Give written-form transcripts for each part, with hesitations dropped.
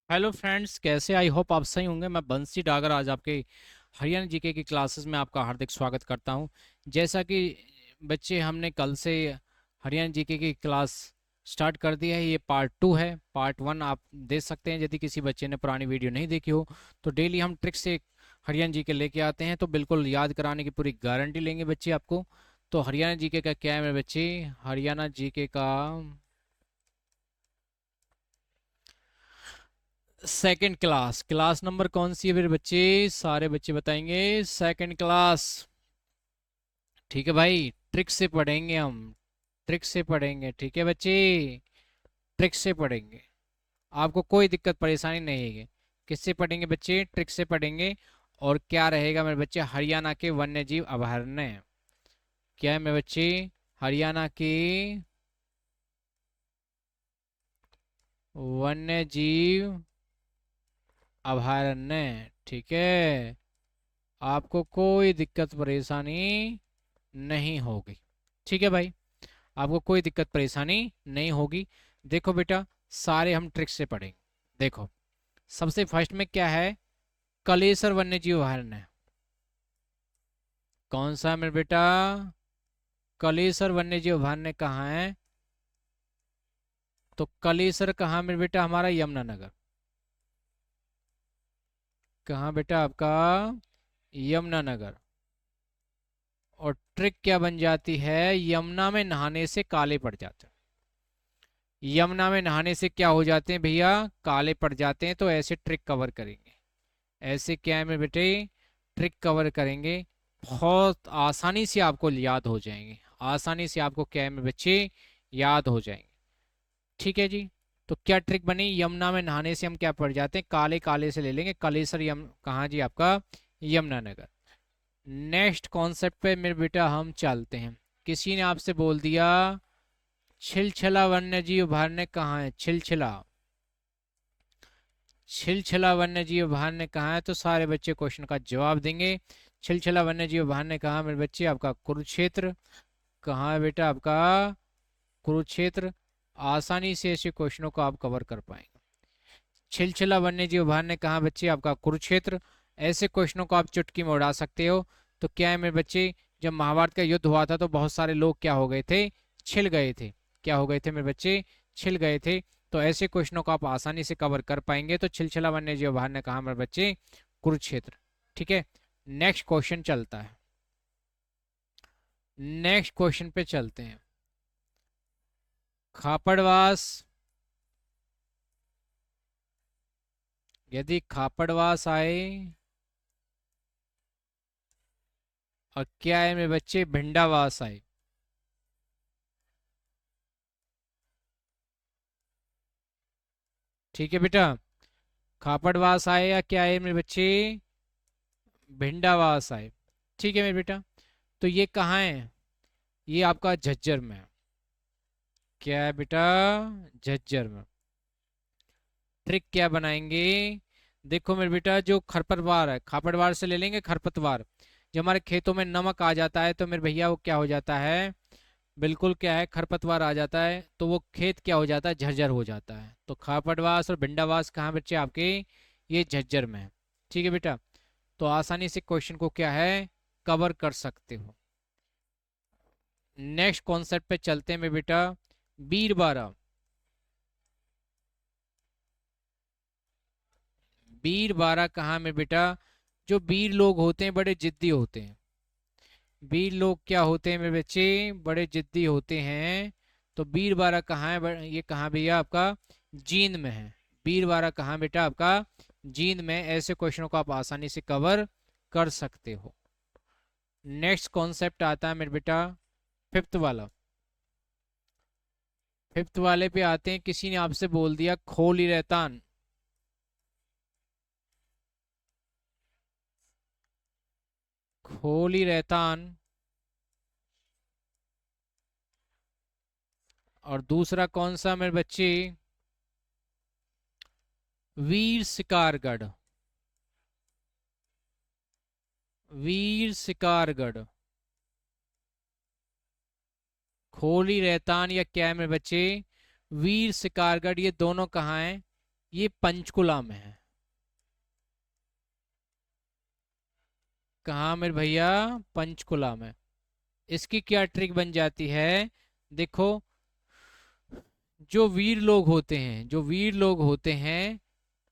Hello friends, कैसे? I hope आप सही होंगे। मैं बंसी डागर आज आपके हरियाणा जीके की क्लासेस में आपका हार्दिक स्वागत करता हूं। जैसा कि बच्चे, हमने कल से हरियाणा जीके की क्लास स्टार्ट कर दी है। ये पार्ट 2 है। पार्ट 1 आप देख सकते हैं यदि किसी बच्चे ने पुरानी वीडियो नहीं देखी हो। तो डेली हम ट्रिक से हरियाणा जीके लेके आते हैं, तो बिल्कुल याद कराने की पूरी गारंटी लेंगे बच्चे आपको। तो हरियाणा जीके का क्या है मेरे बच्चे? हरियाणा जीके का सेकंड क्लास। क्लास नंबर कौन सी है मेरे बच्चे? सारे बच्चे बताएंगे सेकंड क्लास। ठीक है भाई, ट्रिक से पढ़ेंगे हम। ट्रिक से पढ़ेंगे, ठीक है बच्चे? ट्रिक से पढ़ेंगे, आपको कोई दिक्कत परेशानी नहीं है। किससे पढ़ेंगे बच्चे? ट्रिक से पढ़ेंगे। और क्या रहेगा मेरे बच्चे? हरियाणा के वन्य जीव अभयारण्य। क्या है मेरे बच्चे? हरियाणा के वन्य जीव अभयारण्य, ठीक है। आपको कोई दिक्कत परेशानी नहीं होगी, ठीक है भाई। आपको कोई दिक्कत परेशानी नहीं होगी। देखो बेटा, सारे हम ट्रिक से पढ़ेंगे। देखो, सबसे फर्स्ट में क्या है? कलेसर वन्य जीव अभयारण्य। कौन सा है मेरे बेटा? कलेसर वन्य जीव अभयारण्य कहाँ है? तो कलेसर कहाँ मेरे बेटा? हमारा यमुनानगर। कहाँ बेटा आपका? यमुनानगर। और ट्रिक क्या बन जाती है? यमुना में नहाने से काले पड़ जाते हैं। यमुना में नहाने से क्या हो जाते हैं भैया? काले पड़ जाते हैं। तो ऐसे ट्रिक कवर करेंगे। ऐसे क्या है मेरे बेटे? ट्रिक कवर करेंगे। बहुत आसानी से आपको याद हो जाएंगे। आसानी से आपको क्या है मेरे बच्चे? याद हो जाएंगे। ठीक है जी। तो क्या ट्रिक बनी? यमुना में नहाने से हम क्या पड़ जाते हैं? काले। काले से ले लेंगे कलेसर। कहाँ जी आपका? यमुनानगर। नेक्स्ट कॉन्सेप्ट पे मेरे बेटा हम चलते हैं। किसी ने आपसे बोल दिया छिलछला वन्य जीव अभयारण्य कहाँ है? छिलछला। छिलछला वन्य जीव अभयारण्य कहाँ है? तो सारे बच्चे क्वेश्चन का जवाब देंगे। छिलछला वन्य जीव अभयारण्य कहाँ है मेरे बच्चे? आपका कुरुक्षेत्र। कहाँ है बेटा आपका? कुरुक्षेत्र। आसानी से ऐसे क्वेश्चनों को आप कवर कर पाएंगे। छिलछला वन्य जीव अभयारण्य कहाँ बच्चे? आपका कुरुक्षेत्र। ऐसे क्वेश्चनों को आप चुटकी में उड़ा सकते हो। तो क्या है मेरे बच्चे? जब महाभारत का युद्ध हुआ था तो बहुत सारे लोग क्या हो गए थे? छिल गए थे। क्या हो गए थे मेरे बच्चे? छिल गए थे। तो ऐसे क्वेश्चनों को आप आसानी से कवर कर पाएंगे। तो छिलछला वन्य जीव अभयारण्य कहाँ मेरे बच्चे? कुरुक्षेत्र। ठीक है। नेक्स्ट क्वेश्चन चलता है। नेक्स्ट क्वेश्चन पे चलते हैं। खापड़वास। यदि खापड़वास आए और क्या है मेरे बच्चे? भिंडावास आए। ठीक है बेटा। खापड़वास आए या क्या है मेरे बच्चे? भिंडावास आए। ठीक है मेरे बेटा। तो ये कहाँ है? ये आपका झज्जर में है। क्या है बेटा? झज्जर में। ट्रिक क्या बनाएंगे? देखो मेरे बेटा, जो खरपतवार है, खापड़वार से ले लेंगे खरपतवार। जब हमारे खेतों में नमक आ जाता है तो मेरे भैया वो क्या हो जाता है? बिल्कुल क्या है, खरपतवार आ जाता है तो वो खेत क्या हो जाता है? झज्जर हो जाता है। तो खापड़वास और भिंडावास कहाँ बच्चे आपके? ये झज्जर में है। ठीक है बेटा। तो आसानी से क्वेश्चन को क्या है? कवर कर सकते हो। नेक्स्ट कॉन्सेप्ट पे चलते हैं मेरे बेटा। बीरबारा। बीरबारा कहाँ में बेटा? जो बीर लोग होते हैं बड़े जिद्दी होते हैं। बीर लोग क्या होते हैं मेरे बच्चे? बड़े जिद्दी होते हैं। तो बीरबारा कहाँ है? ये कहाँ भैया आपका? जींद में है। बीरबारा कहाँ बेटा आपका? जींद में। ऐसे क्वेश्चनों को आप आसानी से कवर कर सकते हो। नेक्स्ट कॉन्सेप्ट आता है मेरे बेटा, फिफ्थ वाला। फिफ्थ वाले पे आते हैं। किसी ने आपसे बोल दिया खोली रहतान। खोली रहतान। और दूसरा कौन सा मेरे बच्चे? वीर शिकारगढ़। वीर शिकारगढ़। खोली रहतान या क्या है मेरे बच्चे? वीर शिकारगढ़। ये दोनों कहाँ हैं? ये पंचकुला में है। कहाँ मेरे भैया? पंचकुला में। इसकी क्या ट्रिक बन जाती है? देखो, जो वीर लोग होते हैं, जो वीर लोग होते हैं,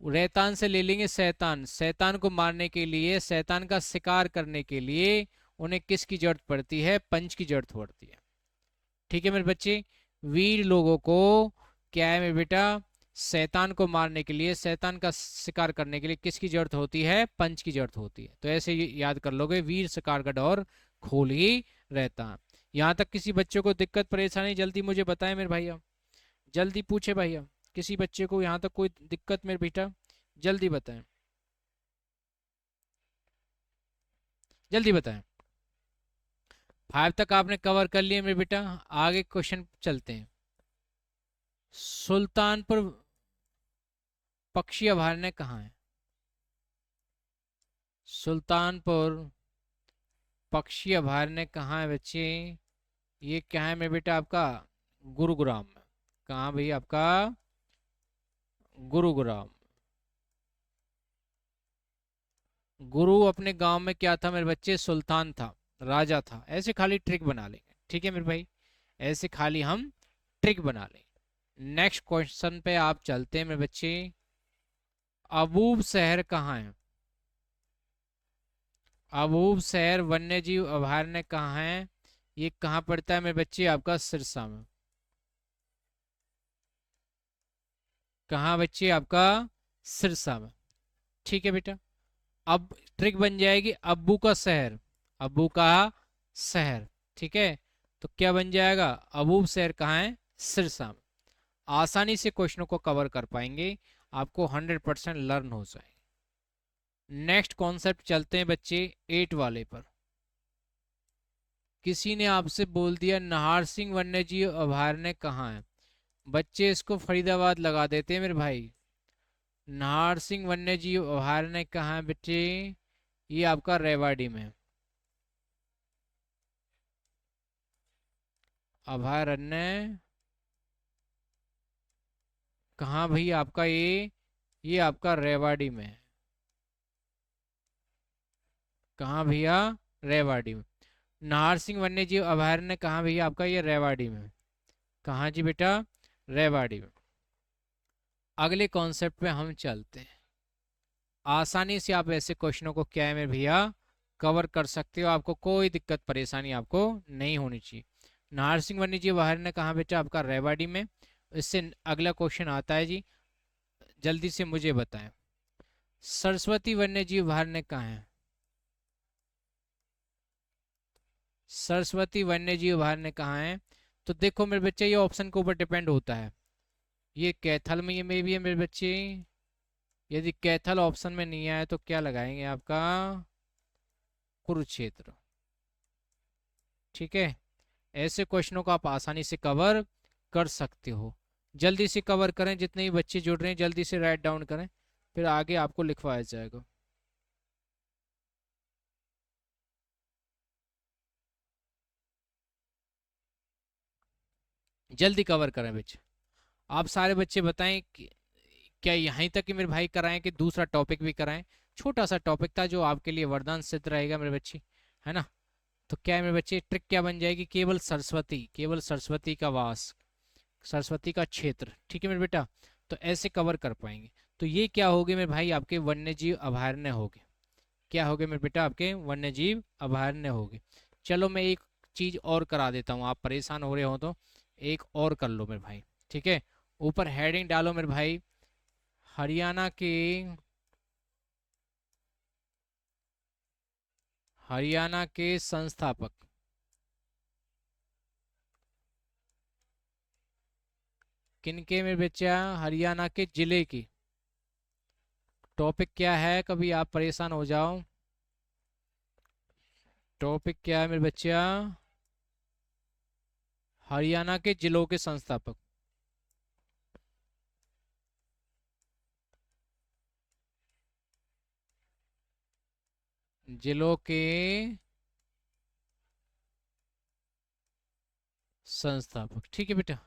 रैतान से ले लेंगे शैतान। शैतान को मारने के लिए, शैतान का शिकार करने के लिए उन्हें किसकी जरूरत पड़ती है? पंच की जरूरत पड़ती है। ठीक है मेरे बच्चे। वीर लोगों को क्या है मेरे बेटा? शैतान को मारने के लिए, शैतान का शिकार करने के लिए किसकी जरूरत होती है? पंच की जरूरत होती है। तो ऐसे याद कर लोगे, वीर शिकार का डोर खोल ही रहता। यहाँ तक किसी बच्चे को दिक्कत परेशानी जल्दी मुझे बताएं मेरे भैया, जल्दी पूछे भैया। किसी बच्चे को यहाँ तक कोई दिक्कत मेरे बेटा, जल्दी बताएं, जल्दी बताएं। 5 तक आपने कवर कर लिए मेरे बेटा। आगे क्वेश्चन चलते हैं। सुल्तानपुर पक्षी अभयारण्य कहाँ है? सुल्तानपुर पक्षी अभयारण्य कहाँ है बच्चे? ये क्या है मेरे बेटा आपका? गुरुग्राम में। कहाँ भैया आपका? गुरुग्राम। गुरु अपने गांव में क्या था मेरे बच्चे? सुल्तान था, राजा था। ऐसे खाली ट्रिक बना लेंगे, ठीक है मेरे भाई, ऐसे खाली हम ट्रिक बना लेंगे। नेक्स्ट क्वेश्चन पे आप चलते हैं मेरे बच्चे। अबूब शहर कहाँ है? अबूब शहर वन्यजीव अभयारण्य कहाँ है? ये कहाँ पड़ता है मेरे बच्चे? आपका सिरसा में। कहाँ बच्चे? आपका सिरसा में। ठीक है बेटा। अब ट्रिक बन जाएगी अब्बू का शहर, अब्बू का शहर। ठीक है, तो क्या बन जाएगा? अबूब शहर कहाँ है? सिरसा में। आसानी से क्वेश्चनों को कवर कर पाएंगे, आपको 100% लर्न हो जाएगा। नेक्स्ट कॉन्सेप्ट चलते हैं बच्चे 8 वाले पर। किसी ने आपसे बोल दिया नाहर सिंह वन्यजीव अभयारण्य कहाँ है? बच्चे इसको फरीदाबाद लगा देते हैं मेरे भाई। नाहर सिंह वन्यजीव अभयारण्य कहाँ है बच्चे? ये आपका रेवाड़ी में। अभयारण्य कहाँ भैया आपका? ये आपका रेवाड़ी में है। कहाँ भैया? रेवाड़ी में। नाहर सिंह वन्य जीव अभयारण्य कहाँ भैया आपका? ये रेवाड़ी में। कहाँ जी बेटा? रेवाड़ी में। अगले कॉन्सेप्ट पे हम चलते हैं। आसानी से आप ऐसे क्वेश्चनों को क्या है मेरे भैया कवर कर सकते हो, आपको कोई दिक्कत परेशानी आपको नहीं होनी चाहिए। नाहर सिंह वन्य जीव अभयारण्य कहाँ बेटा? आपका रेवाड़ी में। इससे अगला क्वेश्चन आता है जी, जल्दी से मुझे बताएं। सरस्वती वन्य जीव अभयारण्य कहाँ है? सरस्वती वन्यजीव अभयारण्य कहाँ है? तो देखो मेरे बच्चे, ये ऑप्शन के ऊपर डिपेंड होता है। ये कैथल में, ये में भी है मेरे बच्चे। यदि कैथल ऑप्शन में नहीं आया तो क्या लगाएंगे? आपका कुरुक्षेत्र। ठीक है, ऐसे क्वेश्चनों को आप आसानी से कवर कर सकते हो। जल्दी से कवर करें, जितने भी बच्चे जुड़ रहे हैं जल्दी से राइट डाउन करें, फिर आगे आपको लिखवाया जाएगा। जल्दी कवर करें बच्चे। आप सारे बच्चे बताएं कि क्या यहीं तक कि मेरे भाई कराएं कि दूसरा टॉपिक भी कराएं? छोटा सा टॉपिक था जो आपके लिए वरदान सिद्ध रहेगा मेरे बच्चे, है ना? तो क्या है मेरे बच्चे, ट्रिक क्या बन जाएगी? केवल सरस्वती, केवल सरस्वती का वास, सरस्वती का क्षेत्र। ठीक है मेरे बेटा, तो ऐसे कवर कर पाएंगे। तो ये क्या हो गए मेरे भाई? आपके वन्यजीव अभयारण्य हो गए। क्या हो गए मेरे बेटा? आपके वन्यजीव अभयारण्य हो गए। चलो मैं एक चीज और करा देता हूँ, आप परेशान हो रहे हो तो एक और कर लो मेरे भाई। ठीक है, ऊपर हेडिंग डालो मेरे भाई, हरियाणा के, हरियाणा के संस्थापक। किनके मेरे बच्चा? हरियाणा के जिले की। टॉपिक क्या है, कभी आप परेशान हो जाओ? टॉपिक क्या है मेरे बच्चा? हरियाणा के जिलों के संस्थापक। जिलों के संस्थापक। ठीक है बेटा,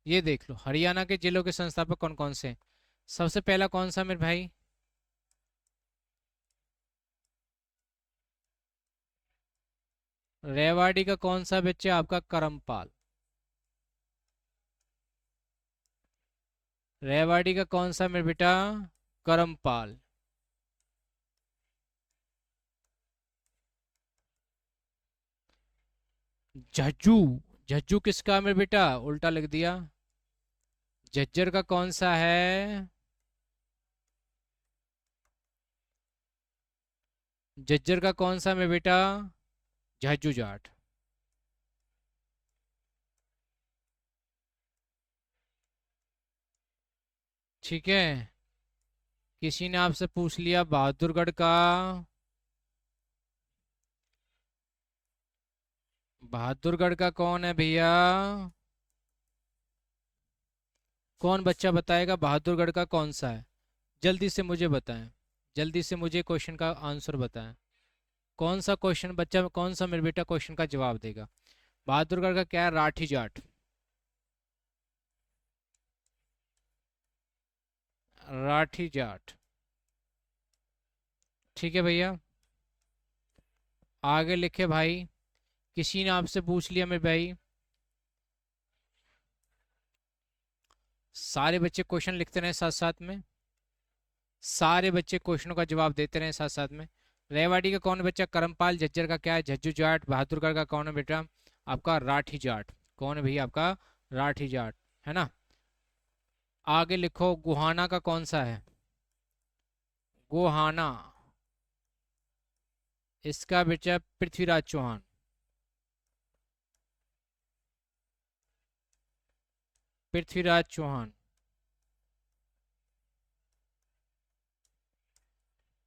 ये देख लो हरियाणा के जिलों के संस्थापक कौन कौन से हैं। सबसे पहला कौन सा मेरे भाई? रेवाड़ी का कौन सा बच्चा आपका? करमपाल। रेवाड़ी का कौन सा मेरे बेटा? करमपाल। झज्जू। झज्जू किसका मेरे बेटा? उल्टा लिख दिया। झज्जर का कौन सा है? झज्जर का कौन सा मेरे बेटा? झज्जू जाट। ठीक है। किसी ने आपसे पूछ लिया बहादुरगढ़ का। बहादुरगढ़ का कौन है भैया? कौन बच्चा बताएगा बहादुरगढ़ का कौन सा है? जल्दी से मुझे बताएं। जल्दी से मुझे क्वेश्चन का आंसर बताएं। कौन सा क्वेश्चन बच्चा, कौन सा मेरे बेटा क्वेश्चन का जवाब देगा? बहादुरगढ़ का क्या है? राठी जाट। राठी जाट। ठीक है भैया। आगे लिखे भाई। किसी ने आपसे पूछ लिया मेरे भाई। सारे बच्चे क्वेश्चन लिखते रहे साथ साथ में। सारे बच्चे क्वेश्चनों का जवाब देते रहे साथ साथ में। रेवाड़ी का कौन है बच्चा? करमपाल। झज्जर का क्या है? झज्जू जाट। बहादुरगढ़ का कौन है बेटा? आपका राठी जाट। कौन है भैया आपका? राठी जाट। है ना। आगे लिखो। गुहाना का कौन सा है? गोहाना। इसका बेटा पृथ्वीराज चौहान। पृथ्वीराज चौहान।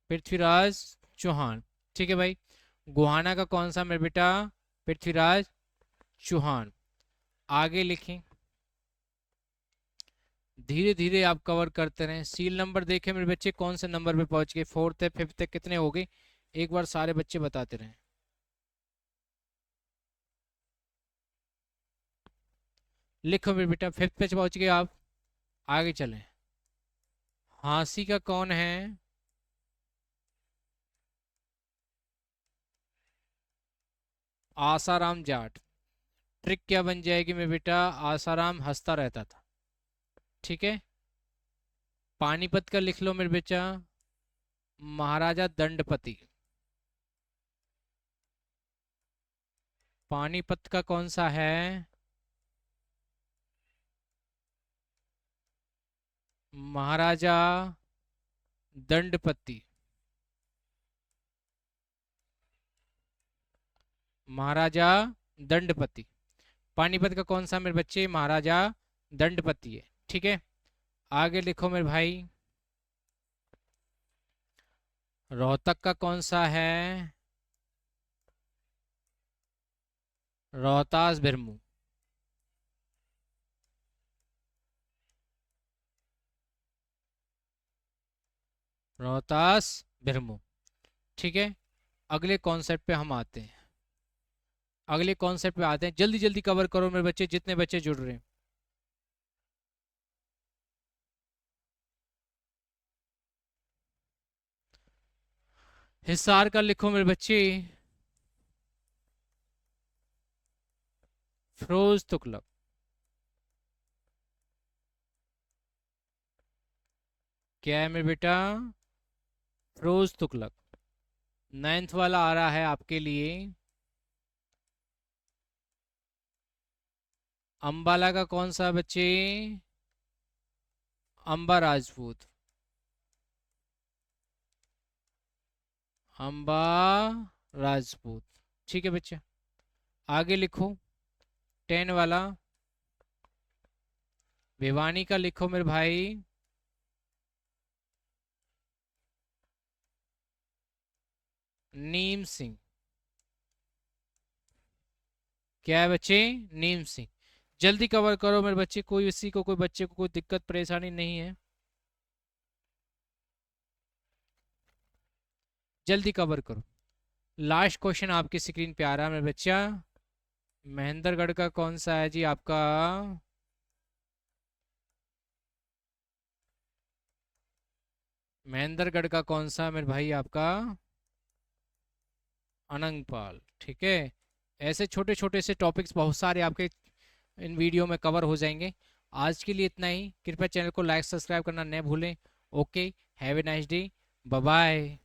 पृथ्वीराज चौहान। ठीक है भाई। गुहाना का कौन सा मेरे बेटा? पृथ्वीराज चौहान। आगे लिखें। धीरे धीरे आप कवर करते रहें। सील नंबर देखे मेरे बच्चे कौन से नंबर पे पहुंच गए? फोर्थ है, फिफ्थ है, कितने हो गए? एक बार सारे बच्चे बताते रहें। लिखो मेरे बेटा, फिफ्थ पे पहुंच गए आप। आगे चलें। हाँसी का कौन है? आसाराम जाट। ट्रिक क्या बन जाएगी मेरे बेटा? आसाराम हंसता रहता था। ठीक है। पानीपत का लिख लो मेरे बेटा। महाराजा दंडपति। पानीपत का कौन सा है? महाराजा दंडपति। महाराजा दंडपति। पानीपत का कौन सा मेरे बच्चे? महाराजा दंडपति है। ठीक है। आगे लिखो मेरे भाई। रोहतक का कौन सा है? रोहतास बिरमू। रोहतास बिरमू। ठीक है। अगले कॉन्सेप्ट पे हम आते हैं। अगले कॉन्सेप्ट पे आते हैं। जल्दी जल्दी कवर करो मेरे बच्चे, जितने बच्चे जुड़ रहे हैं। हिसार का लिखो मेरे बच्चे। फिरोज तुगलक। क्या है मेरे बेटा? फिरोज तुगलक। नाइन्थ वाला आ रहा है आपके लिए। अंबाला का कौन सा बच्चे? अंबा राजपूत। अंबा राजपूत। ठीक है बच्चे। आगे लिखो। 10 वाला। भिवानी का लिखो मेरे भाई। नीम सिंह। क्या है बच्चे? नीम सिंह। जल्दी कवर करो मेरे बच्चे, कोई इसी को, कोई बच्चे को कोई दिक्कत परेशानी नहीं है। जल्दी कवर करो। लास्ट क्वेश्चन आपकी स्क्रीन पे आ रहा है मेरे बच्चा। महेंद्रगढ़ का कौन सा है जी आपका? महेंद्रगढ़ का कौन सा मेरे भाई आपका? अनंगपाल। ठीक है। ऐसे छोटे छोटे से टॉपिक्स बहुत सारे आपके इन वीडियो में कवर हो जाएंगे। आज के लिए इतना ही। कृपया चैनल को लाइक सब्सक्राइब करना न भूलें। Okay, have a nice day, bye bye.